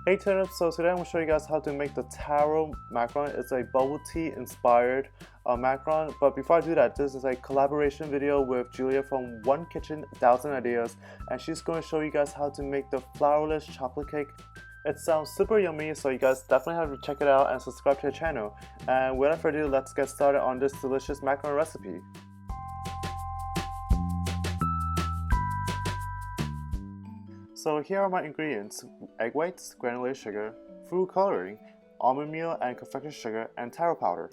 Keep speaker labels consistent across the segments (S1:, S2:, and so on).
S1: Hey Turnip, so today I'm going to show you guys how to make the Taro Macaron. It's a bubble tea inspired macaron, but before I do that, this is a collaboration video with Julia from OneKitchen 1000 Ideas, and she's going to show you guys how to make the flourless chocolate cake. It sounds super yummy, so you guys definitely have to check it out and subscribe to the channel. And without further ado, let's get started on this delicious macaron recipe. So here are my ingredients: egg whites, granulated sugar, food coloring, almond meal and confectioner sugar, and taro powder.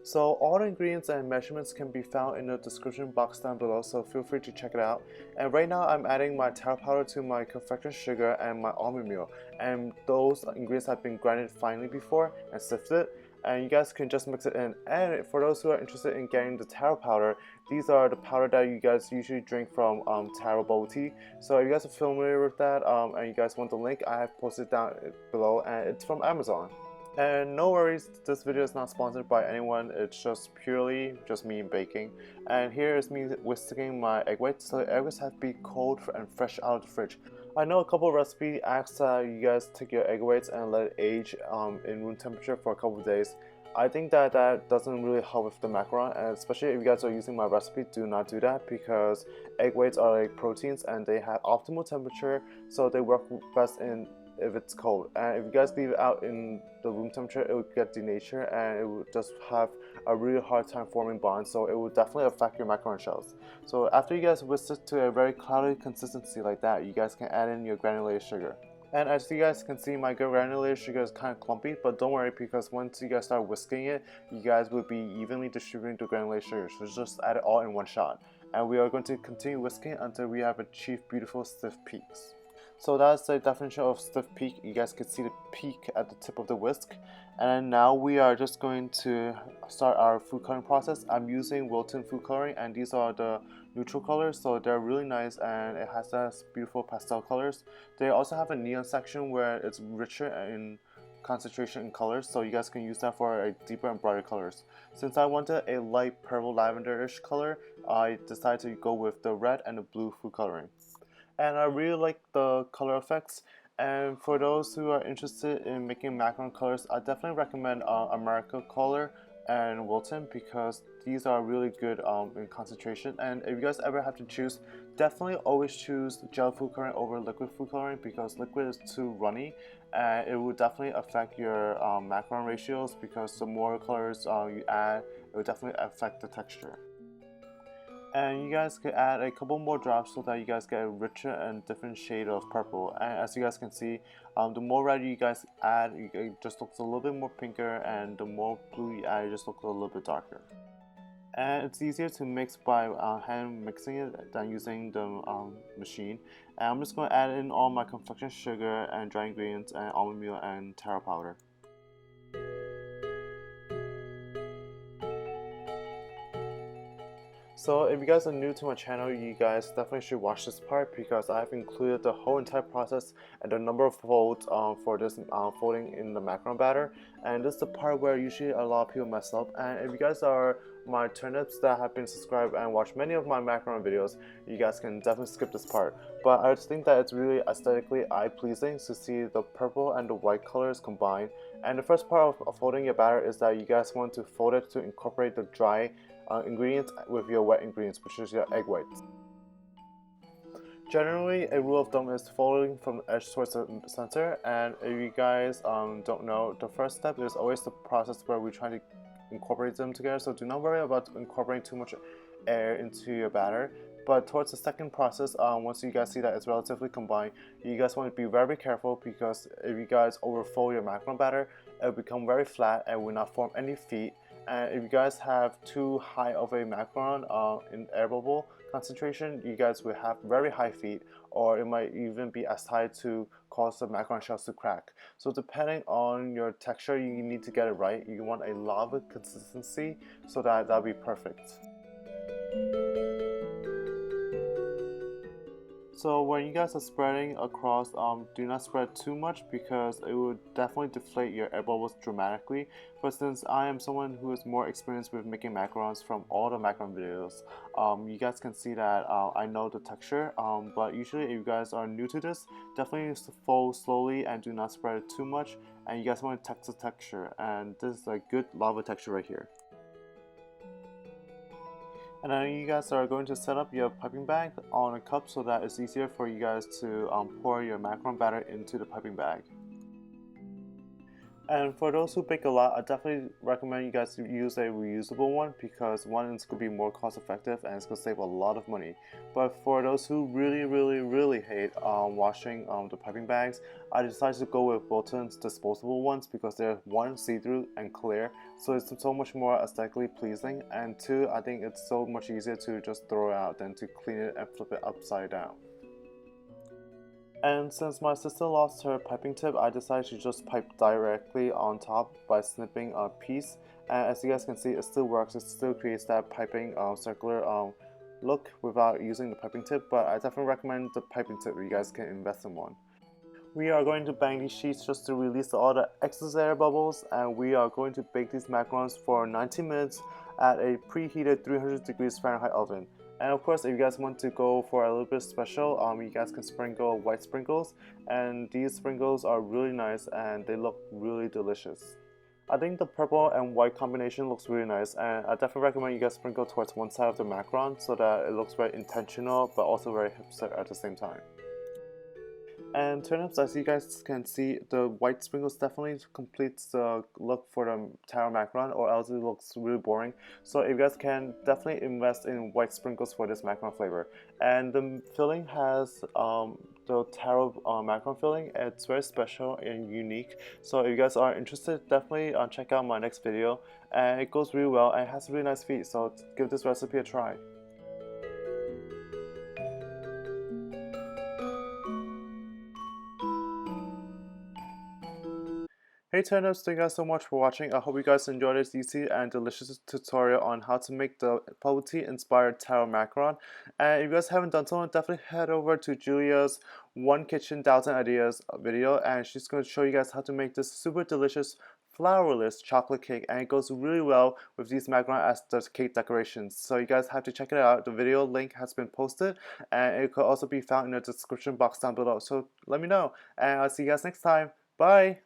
S1: So all the ingredients and measurements can be found in the description box down below, so feel free to check it out. And right now I'm adding my taro powder to my confectioner sugar and my almond meal, and those ingredients have been grinded finely before and sifted, and you guys can just mix it in. And for those who are interested in getting the taro powder, these are the powder that you guys usually drink from Taro bubble tea. So if you guys are familiar with that and you guys want the link, I have posted down below, and it's from Amazon. And no worries, this video is not sponsored by anyone, it's just purely just me baking. And here is me whisking my egg whites, so the egg whites have to be cold and fresh out of the fridge. I know a couple of recipes ask that you guys take your egg whites and let it age in room temperature for a couple of days. I think that doesn't really help with the macaron, and especially if you guys are using my recipe, do not do that, because egg whites are like proteins and they have optimal temperature, so they work best if it's cold. And if you guys leave it out in the room temperature, it would get denatured and it would just have a really hard time forming bonds, so it would definitely affect your macaron shells. So after you guys whisk it to a very cloudy consistency like that, you guys can add in your granulated sugar. And as you guys can see, my granulated sugar is kind of clumpy, but don't worry, because once you guys start whisking it, you guys will be evenly distributing the granulated sugar, so just add it all in one shot. And we are going to continue whisking until we have achieved beautiful stiff peaks. So that's the definition of stiff peak. You guys can see the peak at the tip of the whisk. And now we are just going to start our food coloring process. I'm using Wilton food coloring, and these are the neutral colors, so they're really nice and it has those beautiful pastel colors. They also have a neon section where it's richer in concentration in colors, so you guys can use that for a deeper and brighter colors. Since I wanted a light purple lavender-ish color, I decided to go with the red and the blue food coloring. And I really like the color effects. And for those who are interested in making macaron colors, I definitely recommend America Color and Wilton, because these are really good in concentration. And if you guys ever have to choose, definitely always choose gel food coloring over liquid food coloring, because liquid is too runny and it will definitely affect your macaron ratios, because the more colors you add, it will definitely affect the texture. And you guys can add a couple more drops so that you guys get a richer and different shade of purple. And as you guys can see, the more red you guys add, it just looks a little bit more pinker, and the more blue you add, it just looks a little bit darker. And it's easier to mix by hand mixing it than using the machine. And I'm just going to add in all my confectioner sugar and dry ingredients and almond meal and taro powder. So if you guys are new to my channel, you guys definitely should watch this part, because I have included the whole entire process and the number of folds for this folding in the macaron batter. And this is the part where usually a lot of people mess up. And if you guys are my turnips that have been subscribed and watched many of my macaron videos, you guys can definitely skip this part. But I just think that it's really aesthetically eye-pleasing to see the purple and the white colors combined. And the first part of folding your batter is that you guys want to fold it to incorporate the dry ingredients with your wet ingredients, which is your egg whites. Generally, a rule of thumb is folding from the edge towards the center, and if you guys don't know, the first step is always the process where we try to incorporate them together, so do not worry about incorporating too much air into your batter. But towards the second process, once you guys see that it's relatively combined, you guys want to be very careful, because if you guys overfold your macaron batter, it will become very flat and will not form any feet. And if you guys have too high of a macaron in air bubble concentration, you guys will have very high feet, or it might even be as high to cause the macaron shells to crack. So depending on your texture, you need to get it right. You want a lava consistency, so that'll be perfect. So when you guys are spreading across, do not spread too much because it would definitely deflate your air bubbles dramatically. But since I am someone who is more experienced with making macarons from all the macaron videos, you guys can see that I know the texture. But usually if you guys are new to this, definitely fold slowly and do not spread it too much. And you guys want to test the texture, and this is a good lava texture right here. And then you guys are going to set up your piping bag on a cup so that it's easier for you guys to pour your macaron batter into the piping bag. And for those who bake a lot, I definitely recommend you guys to use a reusable one because one, it's going to be more cost effective and it's going to save a lot of money. But for those who really hate washing the piping bags, I decided to go with Bolton's disposable ones because they're one, see-through and clear, so it's so much more aesthetically pleasing, and two, I think it's so much easier to just throw it out than to clean it and flip it upside down. And since my sister lost her piping tip, I decided to just pipe directly on top by snipping a piece. And as you guys can see, it still works. It still creates that piping circular look without using the piping tip. But I definitely recommend the piping tip if you guys can invest in one. We are going to bang these sheets just to release all the excess air bubbles, and we are going to bake these macarons for 90 minutes at a preheated 300 degrees Fahrenheit oven. And of course, if you guys want to go for a little bit special, you guys can sprinkle white sprinkles, and these sprinkles are really nice and they look really delicious. I think the purple and white combination looks really nice, and I definitely recommend you guys sprinkle towards one side of the macaron so that it looks very intentional but also very hipster at the same time. And turnips, as you guys can see, the white sprinkles definitely completes the look for the Taro Macaron, or else it looks really boring. So if you guys can, definitely invest in white sprinkles for this macaron flavor. And the filling has the Taro macaron filling. It's very special and unique. So if you guys are interested, definitely check out my next video. And it goes really well and it has really nice feet, so give this recipe a try. Hey turnips, thank you guys so much for watching. I hope you guys enjoyed this easy and delicious tutorial on how to make the BubbleTea inspired Taro Macaron. And if you guys haven't done so, definitely head over to Julia's OneKitchen 1000 Ideas video, and she's going to show you guys how to make this super delicious flourless chocolate cake, and it goes really well with these macaron as the cake decorations. So you guys have to check it out. The video link has been posted and it could also be found in the description box down below. So let me know, and I'll see you guys next time. Bye!